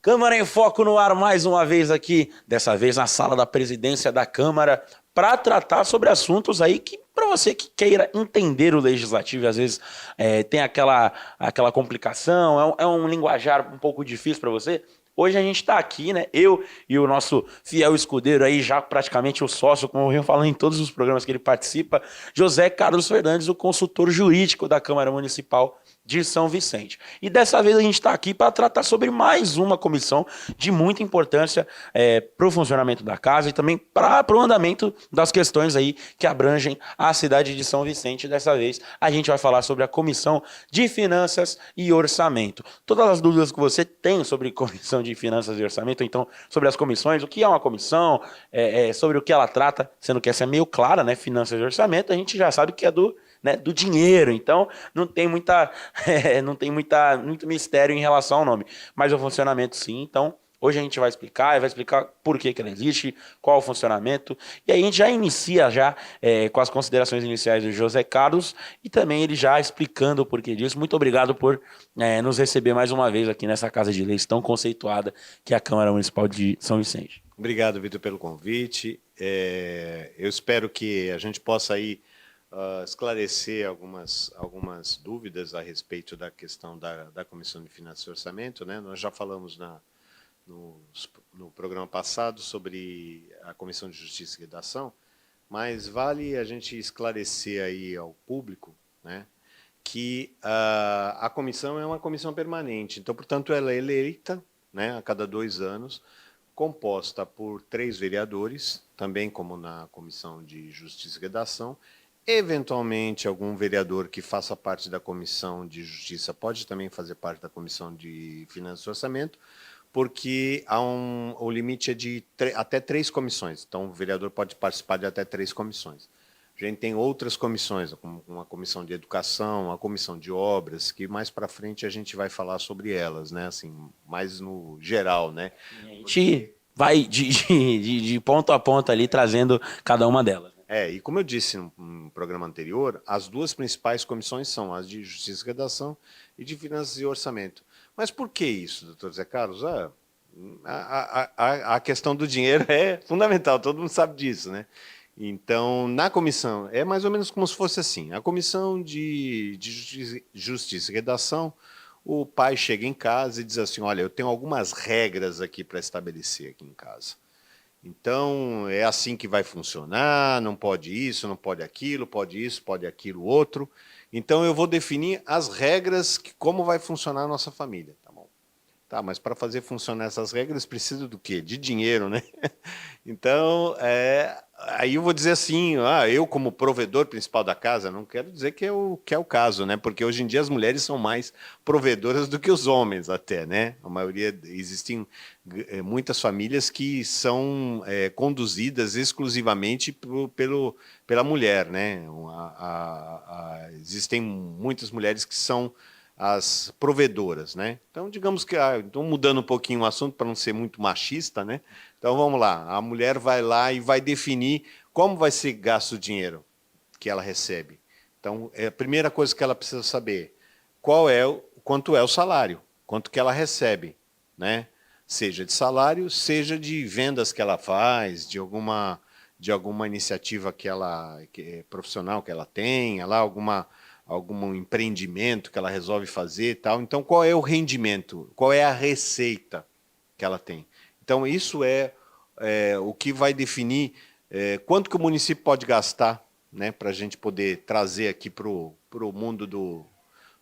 Câmara em Foco no ar mais uma vez aqui, dessa vez na sala da presidência da Câmara, para tratar sobre assuntos aí que, para você que queira entender o legislativo, às vezes tem aquela complicação, é um linguajar um pouco difícil para você. Hoje a gente está aqui, né? Eu e o nosso fiel escudeiro aí, já praticamente o sócio, como eu venho falando em todos os programas que ele participa, José Carlos Fernandes, o consultor jurídico da Câmara Municipal de São Vicente. E dessa vez a gente está aqui para tratar sobre mais uma comissão de muita importância para o funcionamento da casa e também para o andamento das questões aí que abrangem a cidade de São Vicente. Dessa vez a gente vai falar sobre a Comissão de Finanças e Orçamento. Todas as dúvidas que você tem sobre Comissão de Finanças e Orçamento, então sobre as comissões, o que é uma comissão, sobre o que ela trata, sendo que essa é meio clara, né? Finanças e Orçamento, a gente já sabe que é do dinheiro, então não tem muito mistério em relação ao nome, mas o funcionamento sim. Então hoje a gente vai explicar por que ela existe, qual o funcionamento, e aí a gente já inicia com as considerações iniciais do José Carlos e também ele já explicando o porquê disso. Muito obrigado por nos receber mais uma vez aqui nessa Casa de Leis tão conceituada que é a Câmara Municipal de São Vicente. Obrigado, Vitor, pelo convite. Eu espero que a gente possa aí esclarecer algumas dúvidas a respeito da questão da Comissão de Finanças e Orçamento, né? Nós já falamos no programa passado sobre a Comissão de Justiça e Redação, mas vale a gente esclarecer aí ao público, né, que a comissão é uma comissão permanente, então, portanto, ela é eleita, né, a cada 2 anos, composta por 3 vereadores, também como na Comissão de Justiça e Redação. Eventualmente, algum vereador que faça parte da Comissão de Justiça pode também fazer parte da Comissão de Finanças e Orçamento, porque o limite é de até 3 comissões. Então, o vereador pode participar de até 3 comissões. A gente tem outras comissões, como uma comissão de educação, uma comissão de obras, que mais para frente a gente vai falar sobre elas, né? Assim, mais no geral, né? A gente vai de ponto a ponto ali trazendo cada uma delas. E como eu disse no programa anterior, as 2 principais comissões são as de Justiça e Redação e de Finanças e Orçamento. Mas por que isso, doutor Zé Carlos? A questão do dinheiro é fundamental, todo mundo sabe disso, né? Então, na comissão, é mais ou menos como se fosse assim, a comissão de Justiça e Redação, o pai chega em casa e diz assim, olha, eu tenho algumas regras aqui para estabelecer aqui em casa. Então, é assim que vai funcionar, não pode isso, não pode aquilo, pode isso, pode aquilo outro. Então, eu vou definir as regras, como vai funcionar a nossa família. Tá bom. Tá, mas para fazer funcionar essas regras, precisa do quê? De dinheiro, né? Então, aí eu vou dizer assim, eu como provedor principal da casa, não quero dizer que é o caso, né? Porque hoje em dia as mulheres são mais provedoras do que os homens até, né? A maioria, existem muitas famílias que são conduzidas exclusivamente pela mulher, né? Existem muitas mulheres que são as provedoras, né? Então, digamos que, estou mudando um pouquinho o assunto para não ser muito machista, né? Então, vamos lá, a mulher vai lá e vai definir como vai ser gasto o dinheiro que ela recebe. Então, a primeira coisa que ela precisa saber, quanto é o salário, quanto que ela recebe, né? Seja de salário, seja de vendas que ela faz, de alguma iniciativa profissional que ela tenha, lá algum empreendimento que ela resolve fazer e tal. Então, qual é o rendimento? Qual é a receita que ela tem? Então, isso é o que vai definir quanto que o município pode gastar, né, para a gente poder trazer aqui para o mundo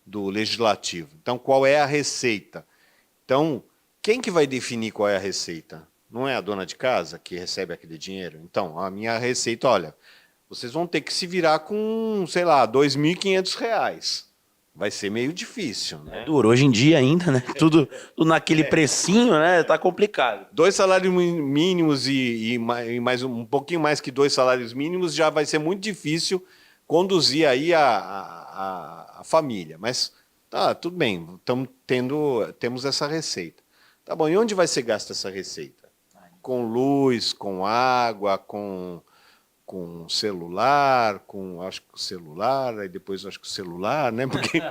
do legislativo. Então, qual é a receita? Então, quem que vai definir qual é a receita? Não é a dona de casa que recebe aquele dinheiro? Então, a minha receita, olha, vocês vão ter que se virar com, sei lá, R$ 2.500. Vai ser meio difícil, né? Duro, hoje em dia ainda, né? Tudo naquele precinho, né? Tá complicado. 2 salários mínimos e mais um pouquinho mais que 2 salários mínimos já vai ser muito difícil conduzir aí a família. Mas tá, tudo bem, temos essa receita. Tá bom, e onde vai ser gasta essa receita? Com luz, com água, com celular, acho que o celular, aí depois acho que o celular, né? Porque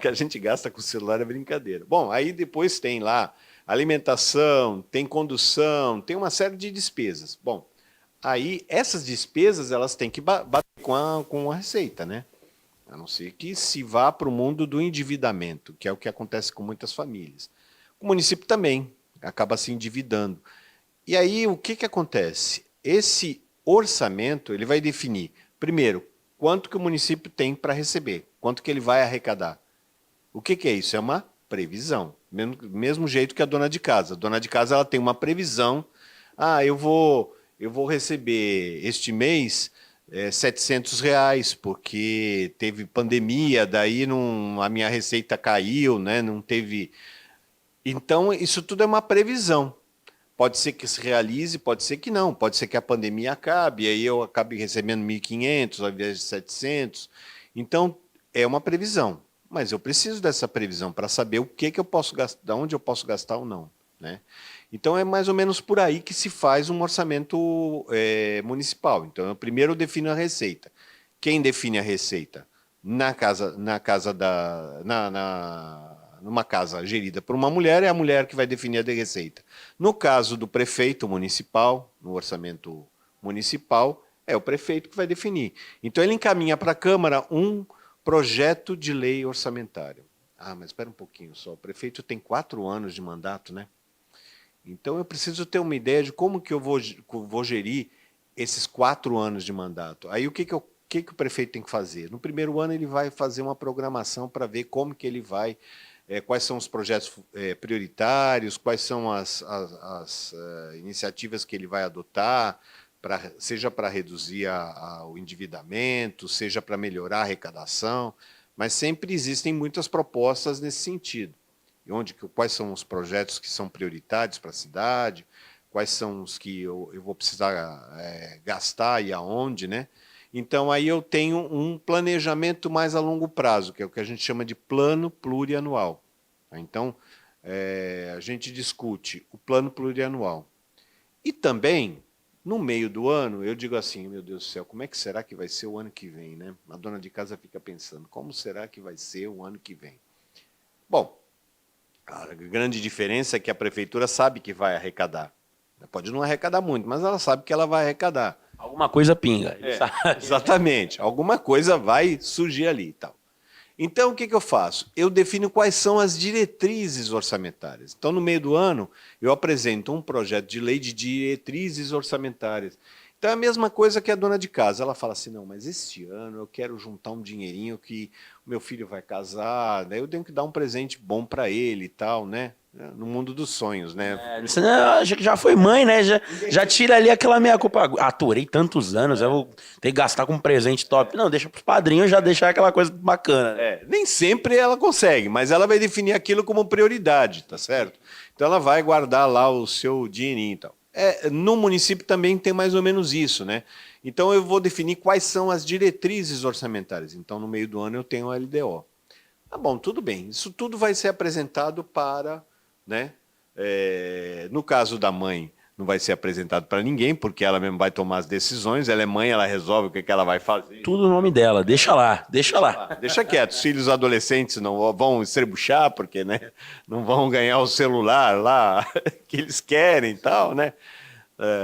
que a gente gasta com o celular é brincadeira. Bom, aí depois tem lá alimentação, tem condução, tem uma série de despesas. Bom, aí essas despesas elas têm que bater com a receita, né? A não ser que se vá para o mundo do endividamento, que é o que acontece com muitas famílias. O município também acaba se endividando. E aí o que acontece? Esse orçamento ele vai definir, primeiro, quanto que o município tem para receber, quanto que ele vai arrecadar. O que é isso? É uma previsão. Mesmo jeito que a dona de casa. A dona de casa ela tem uma previsão. Ah, eu vou receber este mês R$ 700, porque teve pandemia, daí não, a minha receita caiu, né? Não teve. Então, isso tudo é uma previsão. Pode ser que se realize, pode ser que não. Pode ser que a pandemia acabe, e aí eu acabe recebendo 1.500 ao invés de 700. Então, é uma previsão. Mas eu preciso dessa previsão para saber o que eu posso gastar, onde eu posso gastar ou não, né? Então, é mais ou menos por aí que se faz um orçamento municipal. Então, eu primeiro defino a receita. Quem define a receita? Numa casa gerida por uma mulher, é a mulher que vai definir a receita. No caso do prefeito municipal, no orçamento municipal, é o prefeito que vai definir. Então, ele encaminha para a Câmara um projeto de lei orçamentária. Ah, mas espera um pouquinho só. O prefeito tem 4 anos de mandato, né? Então, eu preciso ter uma ideia de como que eu vou gerir esses 4 anos de mandato. Aí, o que o prefeito tem que fazer? No primeiro ano, ele vai fazer uma programação para ver como que ele vai, quais são os projetos prioritários, quais são as iniciativas que ele vai adotar, seja para reduzir o endividamento, seja para melhorar a arrecadação, mas sempre existem muitas propostas nesse sentido. Quais são os projetos que são prioritários para a cidade, quais são os que eu vou precisar gastar e aonde, né? Então, aí eu tenho um planejamento mais a longo prazo, que é o que a gente chama de plano plurianual. Então, a gente discute o plano plurianual. E também, no meio do ano, eu digo assim, meu Deus do céu, como é que será que vai ser o ano que vem, né? A dona de casa fica pensando, como será que vai ser o ano que vem? Bom, a grande diferença é que a prefeitura sabe que vai arrecadar. Pode não arrecadar muito, mas ela sabe que ela vai arrecadar. Alguma coisa pinga. Exatamente. Alguma coisa vai surgir ali e tal. Então, o que eu faço? Eu defino quais são as diretrizes orçamentárias. Então, no meio do ano, eu apresento um projeto de lei de diretrizes orçamentárias. Então, é a mesma coisa que a dona de casa. Ela fala assim, não, mas este ano eu quero juntar um dinheirinho que o meu filho vai casar, daí eu tenho que dar um presente bom para ele e tal, né? No mundo dos sonhos, né? Você já foi mãe, né? Já tira ali aquela meia culpa. Aturei tantos anos, eu vou ter que gastar com um presente top. Não, deixa pros padrinhos já deixar aquela coisa bacana. Nem sempre ela consegue, mas ela vai definir aquilo como prioridade, tá certo? Então ela vai guardar lá o seu dinheirinho e tal. No município também tem mais ou menos isso, né? Então eu vou definir quais são as diretrizes orçamentárias. Então no meio do ano eu tenho a LDO. Tá bom, tudo bem. Isso tudo vai ser apresentado para, né? No caso da mãe, não vai ser apresentado para ninguém, porque ela mesmo vai tomar as decisões. Ela é mãe, ela resolve o que ela vai fazer. Tudo no nome dela, deixa lá. Deixa quieto. Os filhos adolescentes não vão estrebuchar, porque, né, não vão ganhar o celular lá que eles querem e tal, né?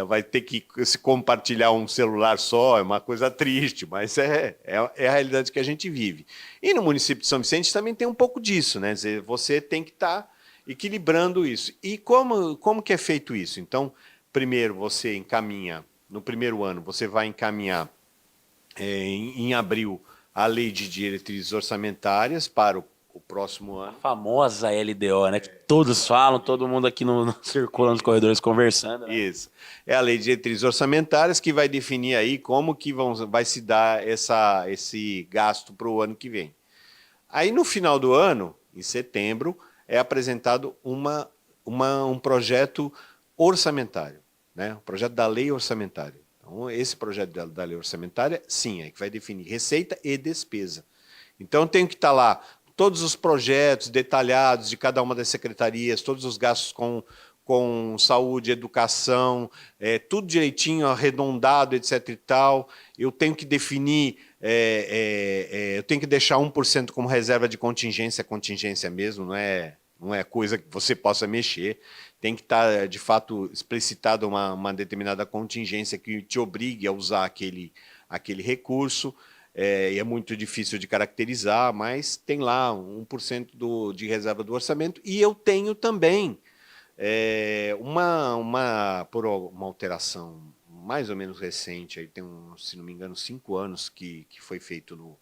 Vai ter que se compartilhar um celular só, é uma coisa triste, mas é a realidade que a gente vive. E no município de São Vicente também tem um pouco disso, né? Quer dizer, você tem que estar equilibrando isso. E como que é feito isso? Então, primeiro você encaminha, no primeiro ano, você vai encaminhar em abril a lei de diretrizes orçamentárias para o próximo ano. A famosa LDO, né? Que todos falam, todo mundo aqui no circula nos corredores conversando. Né? Isso. É a lei de diretrizes orçamentárias que vai definir aí como que vai se dar esse gasto para o ano que vem. Aí no final do ano, em setembro, é apresentado um projeto orçamentário, né? Um projeto da lei orçamentária. Então, esse projeto da lei orçamentária, sim, é que vai definir receita e despesa. Então, tem que estar lá todos os projetos detalhados de cada uma das secretarias, todos os gastos com saúde, educação, tudo direitinho, arredondado, etc. e tal. Eu tenho que definir, eu tenho que deixar 1% como reserva de contingência mesmo, não é coisa que você possa mexer. Tem que estar, de fato, explicitada uma determinada contingência que te obrigue a usar aquele recurso. E é muito difícil de caracterizar, mas tem lá 1% de reserva do orçamento. E eu tenho também por uma alteração mais ou menos recente, aí tem, se não me engano, 5 anos que foi feito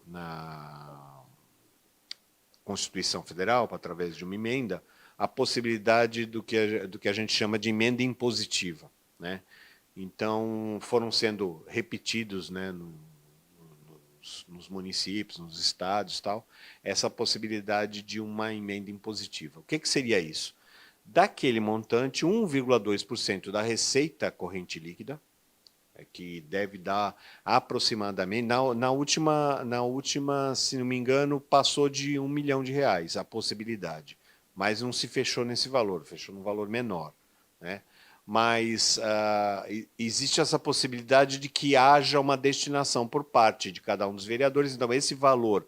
na Constituição Federal, através de uma emenda, a possibilidade do que a gente chama de emenda impositiva, né? Então, foram sendo repetidos, né, nos municípios, nos estados, tal, essa possibilidade de uma emenda impositiva. O que seria isso? Daquele montante, 1,2% da receita corrente líquida, que deve dar aproximadamente, na última, se não me engano, passou de R$ 1 milhão a possibilidade, mas não se fechou nesse valor, fechou num valor menor, né? Mas existe essa possibilidade de que haja uma destinação por parte de cada um dos vereadores. Então, esse valor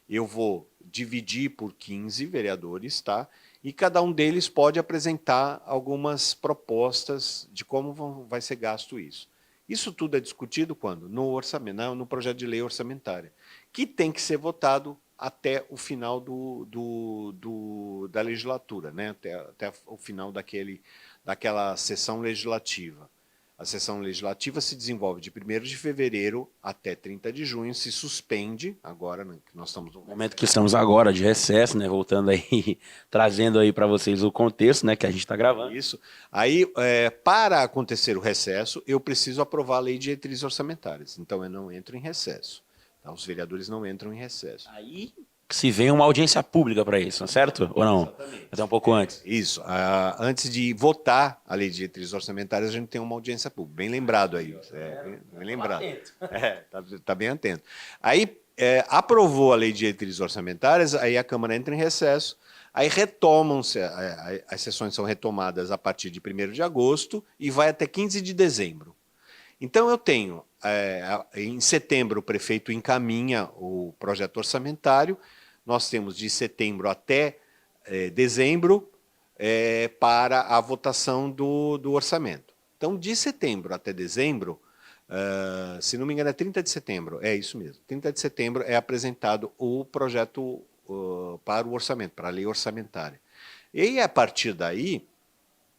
eu vou dividir por 15 vereadores, tá? E cada um deles pode apresentar algumas propostas de como vai ser gasto isso. Isso tudo é discutido quando? No orçamento, no projeto de lei orçamentária, que tem que ser votado até o final da legislatura, né? Até o final daquela sessão legislativa. A sessão legislativa se desenvolve de 1º de fevereiro até 30 de junho, se suspende, agora, né, que nós estamos no momento que estamos agora de recesso, né? Voltando aí, trazendo aí para vocês o contexto, né? Que a gente está gravando. Isso. Aí, para acontecer o recesso, eu preciso aprovar a lei de diretrizes orçamentárias. Então, eu não entro em recesso. Tá? Os vereadores não entram em recesso. Aí se vem uma audiência pública para isso, certo? Ou não? Exatamente. Até um pouco antes. Isso. Antes de votar a lei de diretrizes orçamentárias, a gente tem uma audiência pública. Bem lembrado aí. Bem lembrado. Tá bem atento. Aí, aprovou a lei de diretrizes orçamentárias, aí a Câmara entra em recesso, aí retomam-se, as sessões são retomadas a partir de 1º de agosto e vai até 15 de dezembro. Então, eu tenho, em setembro, o prefeito encaminha o projeto orçamentário, nós temos de setembro até dezembro para a votação do orçamento. Então, de setembro até dezembro, se não me engano, é 30 de setembro, é isso mesmo, 30 de setembro é apresentado o projeto para o orçamento, para a lei orçamentária. E, a partir daí,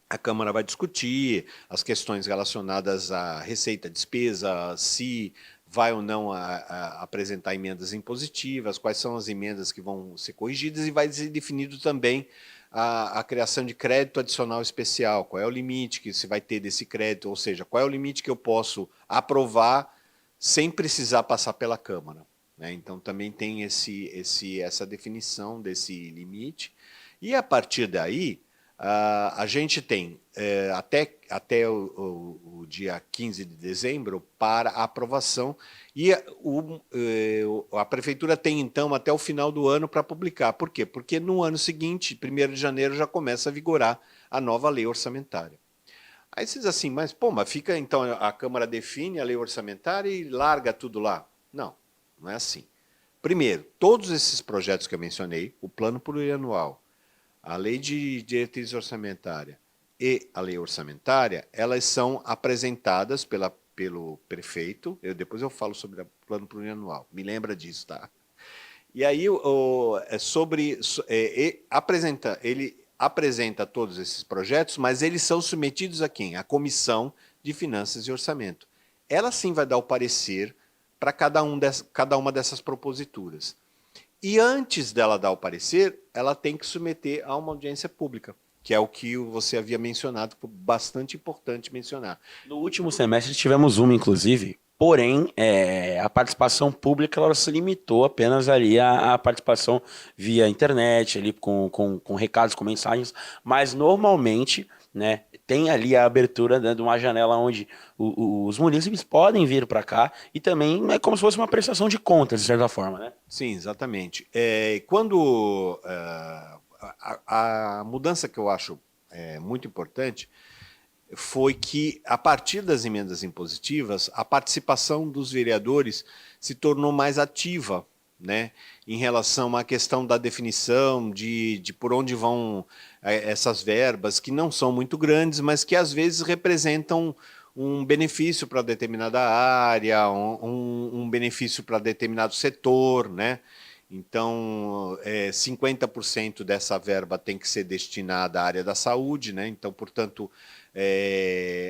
a Câmara vai discutir as questões relacionadas à receita, despesa, se vai ou não apresentar emendas impositivas, quais são as emendas que vão ser corrigidas, e vai ser definido também a criação de crédito adicional especial, qual é o limite que se vai ter desse crédito, ou seja, qual é o limite que eu posso aprovar sem precisar passar pela Câmara, né? Então, também tem essa definição desse limite. E, a partir daí, a gente tem até o dia 15 de dezembro para a aprovação e a Prefeitura tem, então, até o final do ano para publicar. Por quê? Porque no ano seguinte, 1º de janeiro, já começa a vigorar a nova lei orçamentária. Aí você diz assim, mas fica, então, a Câmara define a lei orçamentária e larga tudo lá. Não, não é assim. Primeiro, todos esses projetos que eu mencionei, o plano plurianual, a lei de diretriz orçamentária e a lei orçamentária, elas são apresentadas pelo prefeito. Depois eu falo sobre o plano plurianual, me lembra disso, tá? E aí, ele apresenta todos esses projetos, mas eles são submetidos a quem? A Comissão de Finanças e Orçamento. Ela sim vai dar o parecer para cada uma dessas proposituras. E antes dela dar o parecer, ela tem que submeter a uma audiência pública, que é o que você havia mencionado, que foi bastante importante mencionar. No último semestre tivemos uma, inclusive, porém, a participação pública ela se limitou apenas ali à participação via internet, ali com recados, com mensagens, mas normalmente, né, tem ali a abertura, né, de uma janela onde os munícipes podem vir para cá e também é como se fosse uma prestação de contas, de certa forma, né? Sim, exatamente. Quando a mudança que eu acho muito importante foi que, a partir das emendas impositivas, a participação dos vereadores se tornou mais ativa, né, em relação à questão da definição de por onde vão essas verbas, que não são muito grandes, mas que às vezes representam um benefício para determinada área, um benefício para determinado setor, né? Então, 50% dessa verba tem que ser destinada à área da saúde, né? Então, portanto,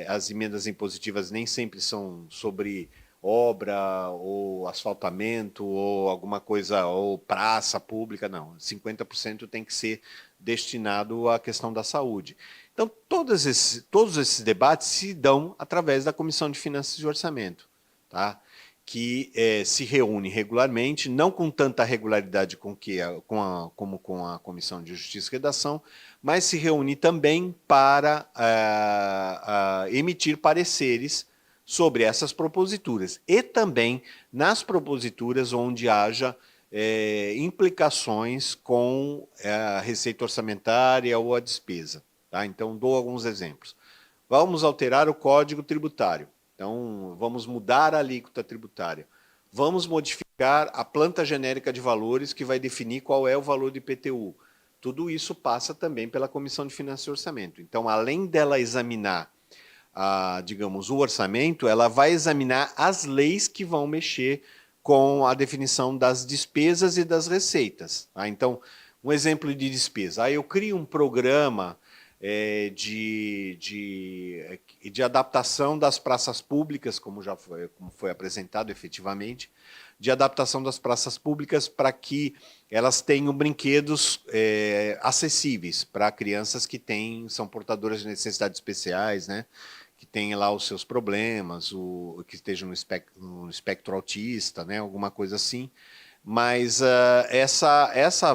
as emendas impositivas nem sempre são sobre obra ou asfaltamento ou alguma coisa, ou praça pública, não. 50% tem que ser destinado à questão da saúde. Então, todos esses debates se dão através da Comissão de Finanças e Orçamento, tá? Que se reúne regularmente, não com tanta regularidade como com a Comissão de Justiça e Redação, mas se reúne também para emitir pareceres sobre essas proposituras e também nas proposituras onde haja implicações com a receita orçamentária ou a despesa. Tá? Então, dou alguns exemplos. Vamos alterar o Código Tributário. Então, vamos mudar a alíquota tributária. Vamos modificar a planta genérica de valores que vai definir qual é o valor do IPTU. Tudo isso passa também pela Comissão de Finanças e Orçamento. Então, além dela examinar, digamos, o orçamento, ela vai examinar as leis que vão mexer com a definição das despesas e das receitas. Tá? Então, um exemplo de despesa. Eu crio um programa de adaptação das praças públicas, como foi apresentado efetivamente, de adaptação das praças públicas para que elas tenham brinquedos acessíveis para crianças que são portadoras de necessidades especiais, né? Que têm lá os seus problemas, que estejam no espectro autista, né? Alguma coisa assim. Mas essa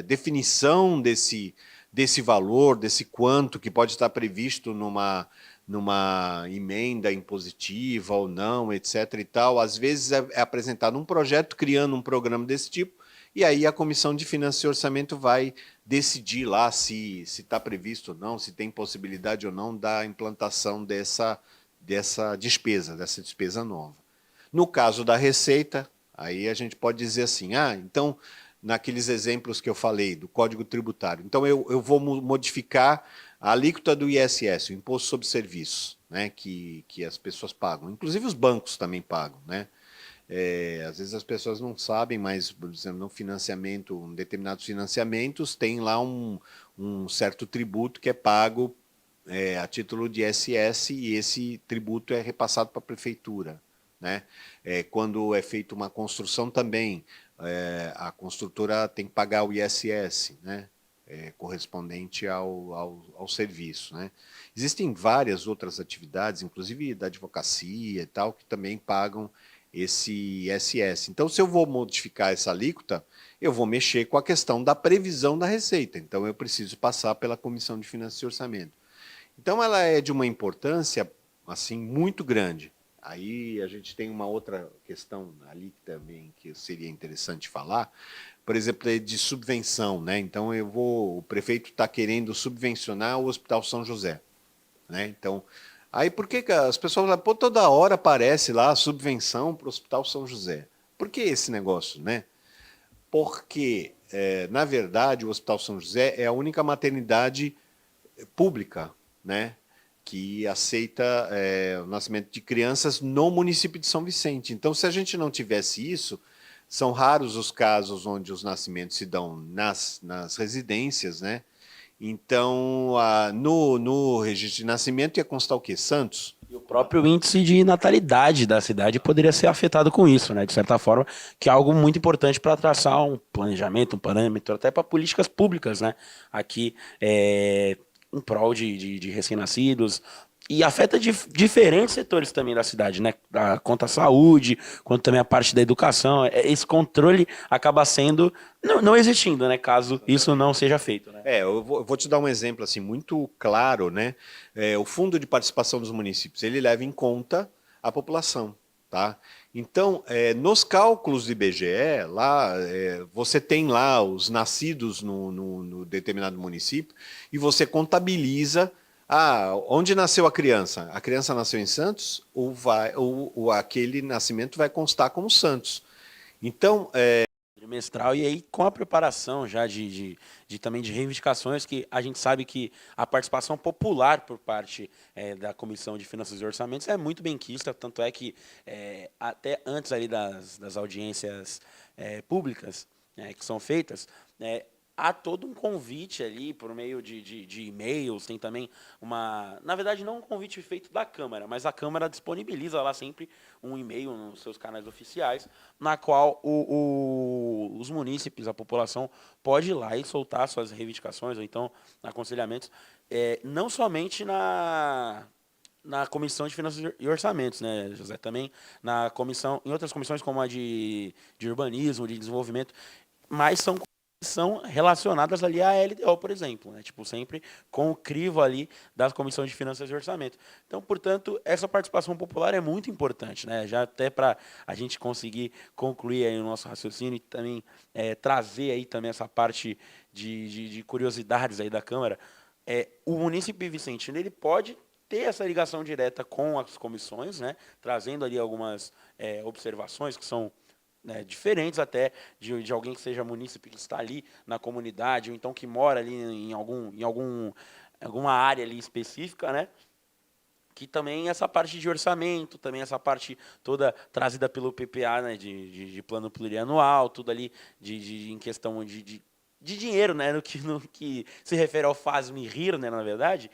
definição desse valor, desse quanto que pode estar previsto numa emenda impositiva ou não, etc. e tal, às vezes é apresentado um projeto criando um programa desse tipo, e aí a Comissão de Finanças e Orçamento vai decidir lá se está previsto ou não, se tem possibilidade ou não da implantação dessa despesa nova. No caso da receita, aí a gente pode dizer assim, então, naqueles exemplos que eu falei, do Código Tributário, então eu vou modificar a alíquota do ISS, o Imposto sobre Serviços, né, que as pessoas pagam, inclusive os bancos também pagam, né? Às vezes as pessoas não sabem, mas, por exemplo, no financiamento, em determinados financiamentos, tem lá um certo tributo que é pago a título de ISS e esse tributo é repassado para a prefeitura, né? Quando é feita uma construção também, a construtora tem que pagar o ISS, né? Correspondente ao serviço, né? Existem várias outras atividades, inclusive da advocacia e tal, que também pagam esse ISS. Então, se eu vou modificar essa alíquota, eu vou mexer com a questão da previsão da receita. Então, eu preciso passar pela Comissão de Finanças e Orçamento. Então, ela é de uma importância assim muito grande. Aí a gente tem uma outra questão ali também que seria interessante falar, por exemplo, de subvenção, né? Então o prefeito está querendo subvencionar o Hospital São José, né? Então, aí por que as pessoas falam, pô, toda hora aparece lá a subvenção para o Hospital São José? Por que esse negócio, né? Porque, na verdade, o Hospital São José é a única maternidade pública, né, que aceita o nascimento de crianças no município de São Vicente. Então, se a gente não tivesse isso, são raros os casos onde os nascimentos se dão nas residências, né? Então, no registro de nascimento ia constar o quê? Santos? E o próprio índice de natalidade da cidade poderia ser afetado com isso, né? De certa forma, que é algo muito importante para traçar um planejamento, um parâmetro, até para políticas públicas, né? Aqui, em prol de recém-nascidos, e afeta diferentes setores também da cidade, né? Quanto à saúde, quanto também a parte da educação. Esse controle acaba sendo não existindo, né? Caso isso não seja feito, né? Eu vou te dar um exemplo assim muito claro, né? O Fundo de Participação dos Municípios, ele leva em conta a população, tá? Então, nos cálculos do IBGE, lá, você tem lá os nascidos no determinado município e você contabiliza onde nasceu a criança. A criança nasceu em Santos, aquele nascimento vai constar como Santos. Então, trimestral, e aí com a preparação já também de reivindicações, que a gente sabe que a participação popular por parte da Comissão de Finanças e Orçamentos é muito benquista, tanto é que até antes ali das audiências públicas que são feitas, há todo um convite ali por meio de e-mails, tem também na verdade não um convite feito da Câmara, mas a Câmara disponibiliza lá sempre um e-mail nos seus canais oficiais, na qual os munícipes, a população, pode ir lá e soltar suas reivindicações, ou então aconselhamentos, não somente na Comissão de Finanças e Orçamentos, né, José? Também em outras comissões, como a de Urbanismo, de Desenvolvimento, mas são relacionadas ali à LDO, por exemplo, né? Tipo, sempre com o crivo ali das comissões de Finanças e Orçamento. Então, portanto, essa participação popular é muito importante, né? Já até para a gente conseguir concluir aí o nosso raciocínio e também trazer aí também essa parte de curiosidades aí da Câmara, o munícipe vicentino, ele pode ter essa ligação direta com as comissões, né? Trazendo ali algumas observações que são, né, diferentes até de alguém que seja munícipe que está ali na comunidade, ou então que mora ali em alguma área ali específica, né? Que também essa parte de orçamento, também essa parte toda trazida pelo PPA, né, de plano plurianual, tudo ali em questão de dinheiro, né, no que se refere ao faz-me rir, né, na verdade,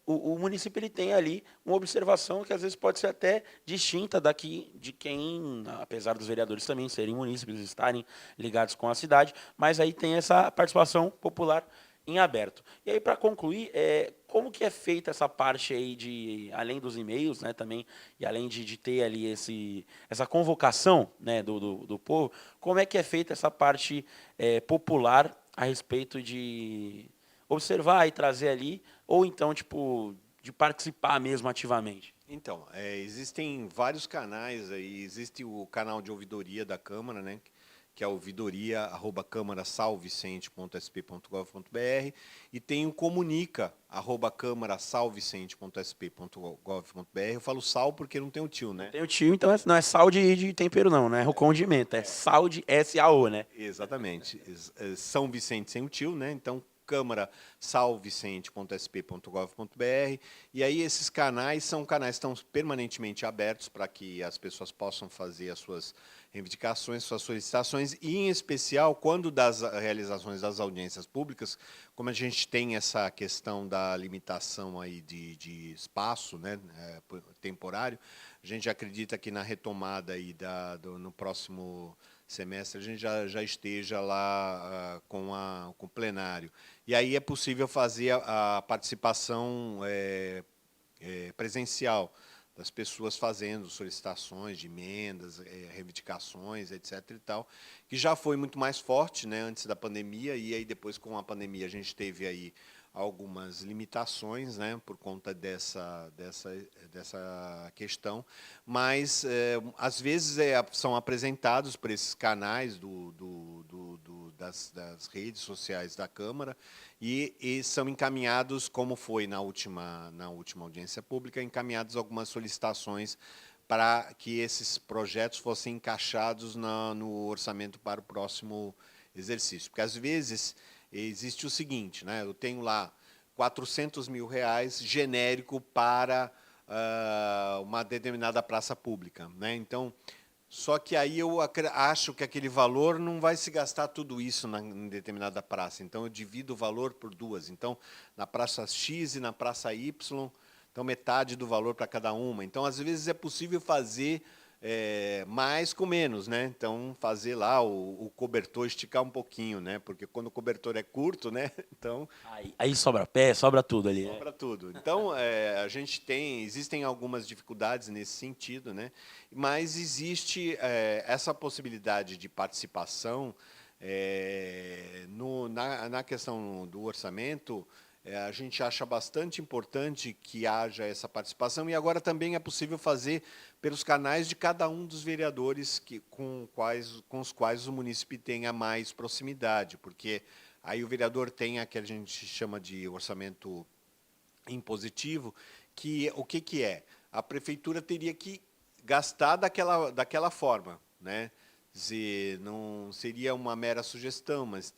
o município ele tem ali uma observação que às vezes pode ser até distinta daqui de quem, apesar dos vereadores também serem munícipes, estarem ligados com a cidade, mas aí tem essa participação popular em aberto. E aí, para concluir, como que é feita essa parte aí além dos e-mails, né, também, e além de ter ali essa convocação, né, do povo, como é que é feita essa parte popular a respeito de observar e trazer ali, ou então, tipo, de participar mesmo ativamente? Então, existem vários canais aí. Existe o canal de ouvidoria da Câmara, né? Que é ouvidoria@câmarasalvicente.sp.gov.br, e tem o comunica@câmarasalvicente.sp.gov.br. Eu falo sal porque não tem o tio, né? Tem o tio, então não é sal de tempero não, né? O condimento, é sal de SAO, né? Exatamente. São Vicente sem o tio, né? Então, Câmara salvicente.sp.gov.br. E aí esses canais são canais que estão permanentemente abertos para que as pessoas possam fazer as suas reivindicações, suas solicitações, e em especial quando das realizações das audiências públicas, como a gente tem essa questão da limitação aí de espaço, né, temporário, a gente acredita que na retomada aí no próximo semestre a gente já esteja lá com o plenário. E aí é possível fazer a participação presencial das pessoas fazendo solicitações de emendas, reivindicações, etc. e tal, que já foi muito mais forte, né, antes da pandemia, e aí depois com a pandemia a gente teve aí algumas limitações, né, por conta dessa questão, mas às vezes são apresentados por esses canais das redes sociais da Câmara e são encaminhados, como foi na última audiência pública, encaminhadas algumas solicitações para que esses projetos fossem encaixados no orçamento para o próximo exercício. Porque às vezes existe o seguinte, né? Eu tenho lá R$ 400 mil genérico para uma determinada praça pública, né? Então, só que aí eu acho que aquele valor não vai se gastar tudo isso em determinada praça. Então, eu divido o valor por duas. Então, na praça X e na praça Y, então metade do valor para cada uma. Então, às vezes é possível fazer mais com menos, né? Então, fazer lá o cobertor esticar um pouquinho, né? Porque quando o cobertor é curto, né? Então, Aí sobra pé, sobra tudo ali, né? sobra tudo. Então, existem algumas dificuldades nesse sentido, né? Mas existe essa possibilidade de participação na questão do orçamento. A gente acha bastante importante que haja essa participação, e agora também é possível fazer pelos canais de cada um dos vereadores com os quais o munícipe tenha mais proximidade, porque aí o vereador tem que a gente chama de orçamento impositivo, que o que é? A prefeitura teria que gastar daquela forma, né? dizer, não seria uma mera sugestão, mas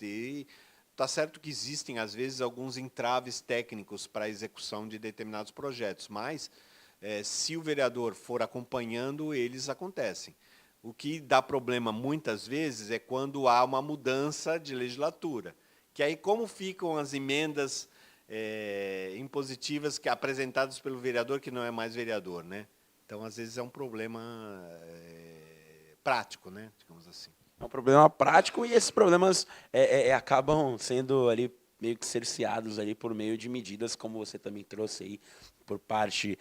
está certo que existem, às vezes, alguns entraves técnicos para a execução de determinados projetos, mas, se o vereador for acompanhando, eles acontecem. O que dá problema, muitas vezes, é quando há uma mudança de legislatura, que aí como ficam as emendas impositivas apresentadas pelo vereador que não é mais vereador, né? Então, às vezes, é um problema prático, né? Digamos assim. É um problema prático e esses problemas acabam sendo ali meio que cerceados ali por meio de medidas, como você também trouxe aí, por parte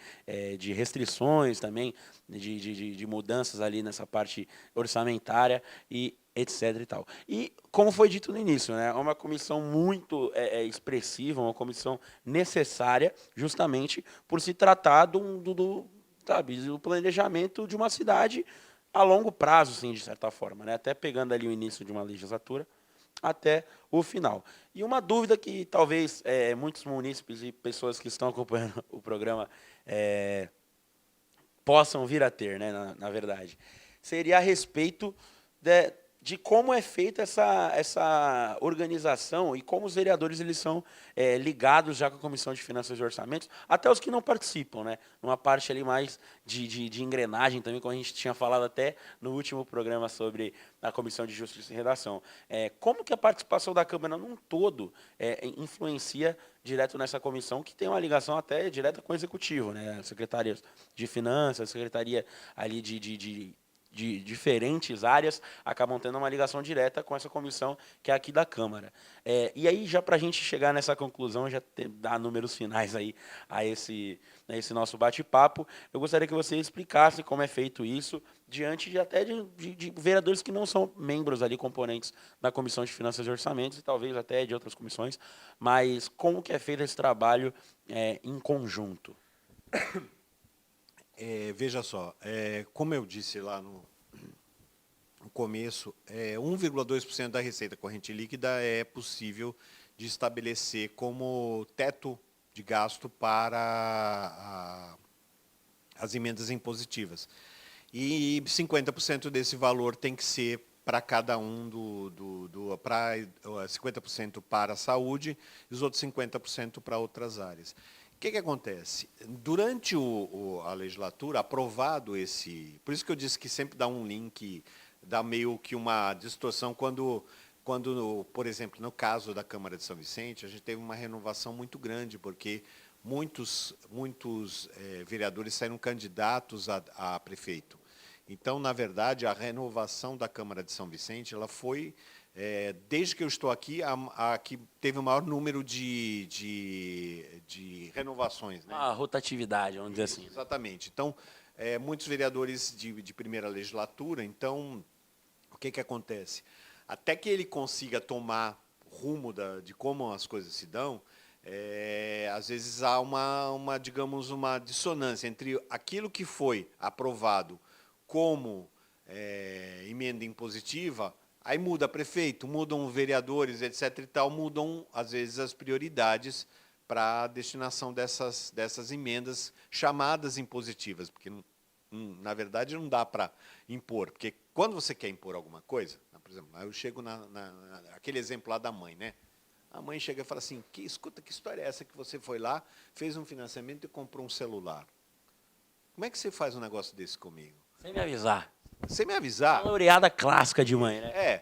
de restrições também, de mudanças ali nessa parte orçamentária e etc e tal. E como foi dito no início, né, é uma comissão muito expressiva, uma comissão necessária, justamente por se tratar sabe, do planejamento de uma cidade a longo prazo, sim, de certa forma, né? Até pegando ali o início de uma legislatura até o final. E uma dúvida que talvez muitos munícipes e pessoas que estão acompanhando o programa possam vir a ter, né, na verdade, seria a respeito de como é feita essa organização e como os vereadores eles são ligados já com a Comissão de Finanças e Orçamentos, até os que não participam, né? Uma parte ali mais de engrenagem também, como a gente tinha falado até no último programa sobre a Comissão de Justiça e Redação. Como que a participação da Câmara num todo influencia direto nessa comissão, que tem uma ligação até direta com o Executivo, né? Secretarias de Finanças, Secretaria ali de diferentes áreas acabam tendo uma ligação direta com essa comissão que é aqui da Câmara. E aí, já para a gente chegar nessa conclusão, já dar números finais aí a esse nosso bate-papo, eu gostaria que você explicasse como é feito isso, diante de vereadores que não são membros ali, componentes da Comissão de Finanças e Orçamentos, e talvez até de outras comissões, mas como que é feito esse trabalho em conjunto? Veja só, como eu disse lá no começo, 1,2% da receita corrente líquida é possível de estabelecer como teto de gasto para as emendas impositivas. E 50% desse valor tem que ser para cada um 50% para a saúde e os outros 50% para outras áreas. O que acontece? Durante a legislatura, aprovado esse... Por isso que eu disse que sempre dá um link, dá meio que uma distorção quando, por exemplo, no caso da Câmara de São Vicente, a gente teve uma renovação muito grande, porque muitos vereadores saíram candidatos a prefeito. Então, na verdade, a renovação da Câmara de São Vicente, ela foi, desde que eu estou aqui, a que teve o maior número de renovações. Né? A rotatividade, vamos dizer assim. Exatamente. Então, muitos vereadores de primeira legislatura, então, o que acontece? Até que ele consiga tomar rumo de como as coisas se dão, às vezes há digamos, uma dissonância entre aquilo que foi aprovado como emenda impositiva, aí muda prefeito, mudam vereadores, etc. e tal, mudam, às vezes, as prioridades para a destinação dessas emendas chamadas impositivas, porque, na verdade, não dá para impor, porque quando você quer impor alguma coisa, por exemplo, eu chego aquele exemplo lá da mãe, né? A mãe chega e fala assim, escuta, que história é essa que você foi lá, fez um financiamento e comprou um celular? Como é que você faz um negócio desse comigo? Sem me avisar. Sem me avisar? Uma laureada clássica de mãe, né?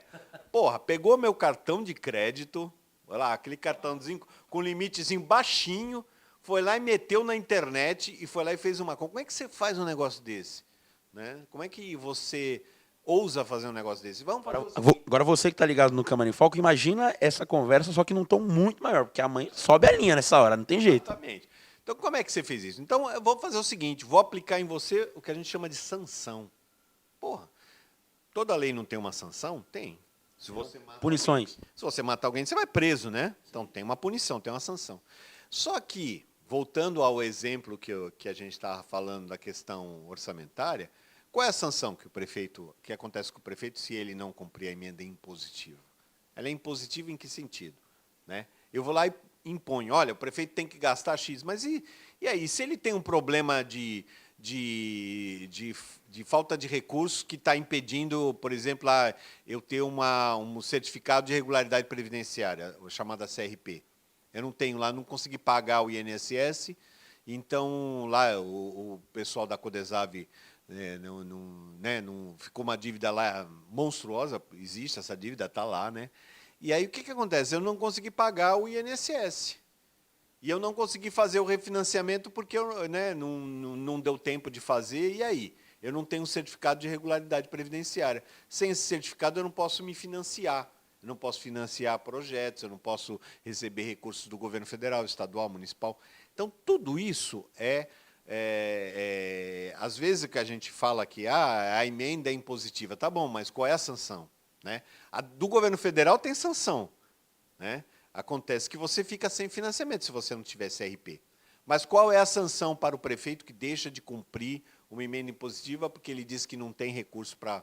Porra, pegou meu cartão de crédito, olha lá, aquele cartãozinho com limitezinho baixinho, foi lá e meteu na internet e foi lá e fez uma compra. Como é que você faz um negócio desse? Né? Como é que você ousa fazer um negócio desse? Vamos fazer agora você que está ligado no Câmara em Foco, imagina essa conversa, só que num tom muito maior, porque a mãe sobe a linha nessa hora, não tem jeito. Exatamente. Então, como é que você fez isso? Então, eu vou fazer o seguinte, vou aplicar em você o que a gente chama de sanção. Porra, toda lei não tem uma sanção? Tem. Se você Punições. Se você matar alguém, você vai preso, né? Então, tem uma punição, tem uma sanção. Só que, voltando ao exemplo que a gente estava falando da questão orçamentária, qual é a sanção que acontece com o prefeito se ele não cumprir a emenda impositiva? Ela é impositiva em que sentido? Né? Eu vou lá e imponho, olha, o prefeito tem que gastar X, mas e aí, se ele tem um problema de de falta de recursos que está impedindo, por exemplo, eu ter um certificado de regularidade previdenciária, chamada CRP. Eu não tenho lá, não consegui pagar o INSS, então lá o pessoal da Codesave não ficou uma dívida lá monstruosa, existe essa dívida, está lá, né? E aí o que acontece? Eu não consegui pagar o INSS. E eu não consegui fazer o refinanciamento porque não deu tempo de fazer, e aí? Eu não tenho um certificado de regularidade previdenciária. Sem esse certificado, eu não posso me financiar. Eu não posso financiar projetos, eu não posso receber recursos do governo federal, estadual, municipal. Então, tudo isso às vezes que a gente fala que a emenda é impositiva. Tá bom, mas qual é a sanção? Né? A do governo federal tem sanção, né? Acontece que você fica sem financiamento se você não tiver CRP. Mas qual é a sanção para o prefeito que deixa de cumprir uma emenda impositiva porque ele diz que não tem recurso para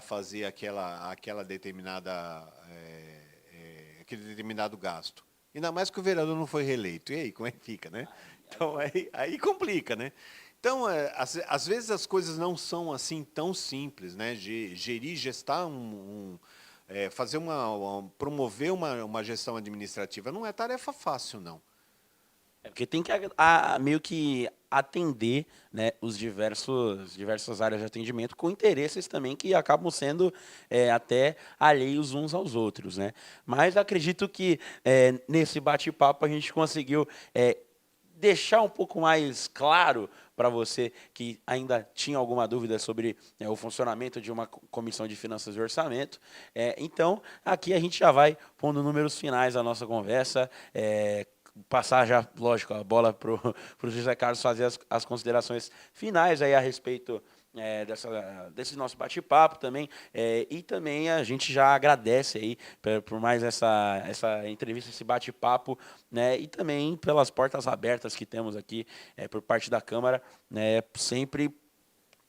fazer aquele determinado gasto? Ainda mais que o vereador não foi reeleito. E aí, como é que fica, né? Então, aí complica, né? Então, às vezes as coisas não são assim tão simples, né? Gestar promover uma gestão administrativa não é tarefa fácil, não. Porque tem que meio que atender, né, os diversas áreas de atendimento com interesses também que acabam sendo até alheios uns aos outros, né? Mas acredito que nesse bate-papo a gente conseguiu deixar um pouco mais claro para você que ainda tinha alguma dúvida sobre o funcionamento de uma comissão de finanças e orçamento. Então, aqui a gente já vai pondo números finais da nossa conversa, passar já, lógico, a bola para o José Carlos fazer as considerações finais aí a respeito desse nosso bate-papo também. E também a gente já agradece aí por mais essa entrevista, esse bate-papo, né? E também pelas portas abertas que temos aqui por parte da Câmara, né? Sempre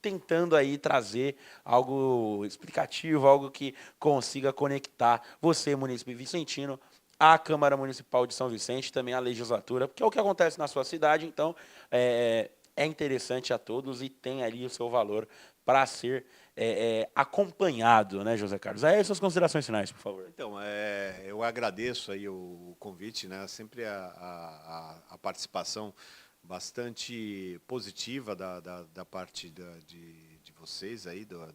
tentando aí trazer algo explicativo, algo que consiga conectar você, munícipe vicentino, à Câmara Municipal de São Vicente, também à legislatura, porque é o que acontece na sua cidade, então é interessante a todos e tem ali o seu valor para ser acompanhado, né, José Carlos? Aí suas considerações finais, por favor. Então, eu agradeço aí o convite, né? Sempre a participação bastante positiva da parte de vocês aí, da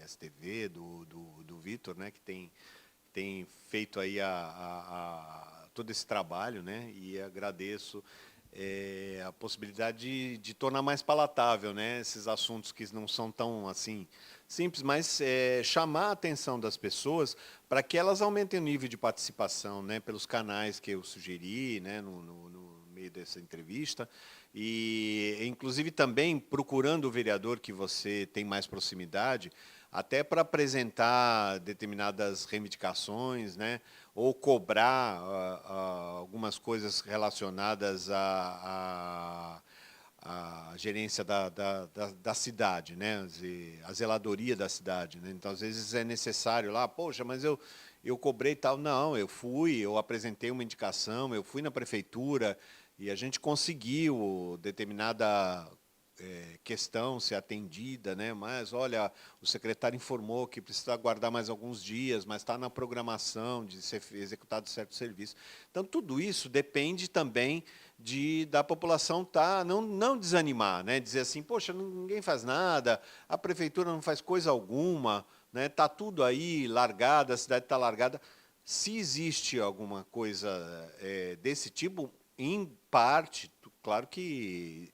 ISTV, do Vitor, né? Que tem feito aí todo esse trabalho, né? E agradeço a possibilidade de tornar mais palatável, né? Esses assuntos que não são tão assim simples, mas chamar a atenção das pessoas para que elas aumentem o nível de participação, né? Pelos canais que eu sugeri, né? No meio dessa entrevista. E, inclusive, também procurando o vereador que você tem mais proximidade, até para apresentar determinadas reivindicações, né? Ou cobrar algumas coisas relacionadas à gerência da cidade, né? A zeladoria da cidade, né? Então, às vezes é necessário lá, poxa, mas eu cobrei tal. Não, eu apresentei uma indicação, eu fui na prefeitura e a gente conseguiu determinada questão ser atendida, né? Mas, olha, o secretário informou que precisa aguardar mais alguns dias, mas está na programação de ser executado certo serviço. Então, tudo isso depende também da população não desanimar, né? Dizer assim, poxa, ninguém faz nada, a prefeitura não faz coisa alguma, né? Está tudo aí largado, a cidade está largada. Se existe alguma coisa desse tipo, em parte, claro que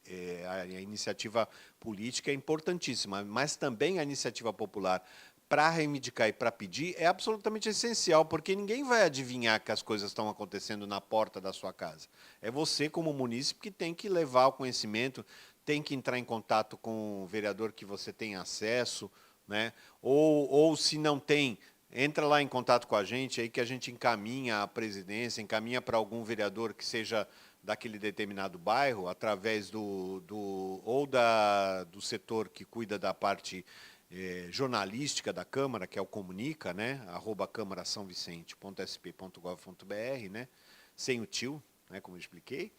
a iniciativa política é importantíssima, mas também a iniciativa popular para reivindicar e para pedir é absolutamente essencial, porque ninguém vai adivinhar que as coisas estão acontecendo na porta da sua casa. É você, como munícipe, que tem que levar o conhecimento, tem que entrar em contato com o vereador que você tem acesso, né? Ou se não tem, entra lá em contato com a gente, aí que a gente encaminha a presidência, encaminha para algum vereador que seja daquele determinado bairro, através do setor que cuida da parte jornalística da Câmara, que é o Comunica, né? @câmarasaovicente.sp.gov.br, né? Sem o tio, né? Como eu expliquei.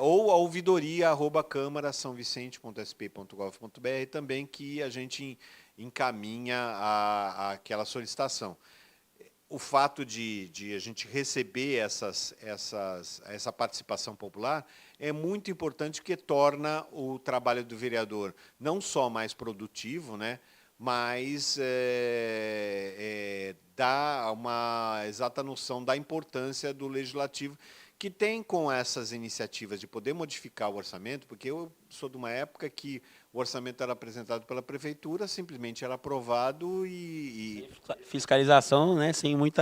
ou a ouvidoria@câmara-são-vicente.sp.gov.br também, que a gente encaminha aquela solicitação. O fato de a gente receber essa participação popular é muito importante, que torna o trabalho do vereador não só mais produtivo, né, mas dá uma exata noção da importância do legislativo, que tem com essas iniciativas de poder modificar o orçamento, porque eu sou de uma época que o orçamento era apresentado pela prefeitura, simplesmente era aprovado e Fiscalização, né, sem muito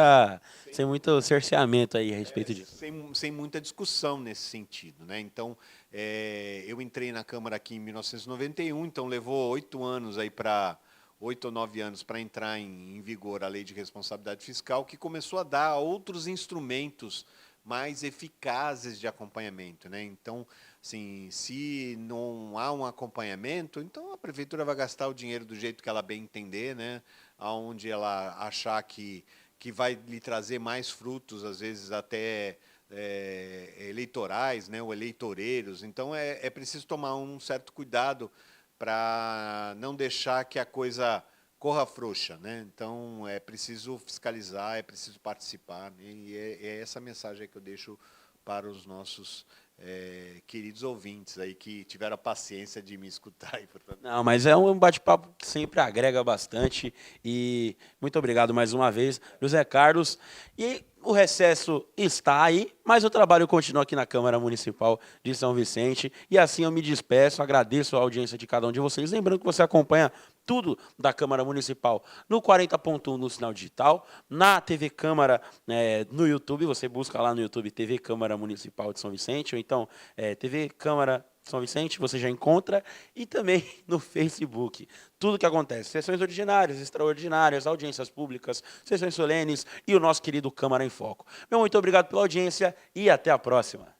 cerceamento aí a respeito disso. sem muita discussão nesse sentido, né? Então, eu entrei na Câmara aqui em 1991, então levou 8 anos aí para 8 ou 9 anos para entrar em vigor a Lei de Responsabilidade Fiscal, que começou a dar outros instrumentos mais eficazes de acompanhamento, né? Então, assim, se não há um acompanhamento, então a prefeitura vai gastar o dinheiro do jeito que ela bem entender, né? Aonde ela achar que vai lhe trazer mais frutos, às vezes até eleitorais, né? Ou eleitoreiros. Então, é preciso tomar um certo cuidado para não deixar que a coisa corra frouxa, né? Então é preciso fiscalizar, é preciso participar, né? E é essa mensagem que eu deixo para os nossos queridos ouvintes aí, que tiveram a paciência de me escutar. E, portanto... Não, mas é um bate-papo que sempre agrega bastante, e muito obrigado mais uma vez, José Carlos. E o recesso está aí, mas o trabalho continua aqui na Câmara Municipal de São Vicente, e assim eu me despeço, agradeço a audiência de cada um de vocês, lembrando que você acompanha tudo da Câmara Municipal no 40.1 no sinal digital, na TV Câmara, no YouTube, você busca lá no YouTube TV Câmara Municipal de São Vicente, ou então TV Câmara São Vicente, você já encontra, e também no Facebook. Tudo que acontece, sessões ordinárias, extraordinárias, audiências públicas, sessões solenes e o nosso querido Câmara em Foco. Meu muito obrigado pela audiência e até a próxima.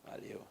Valeu.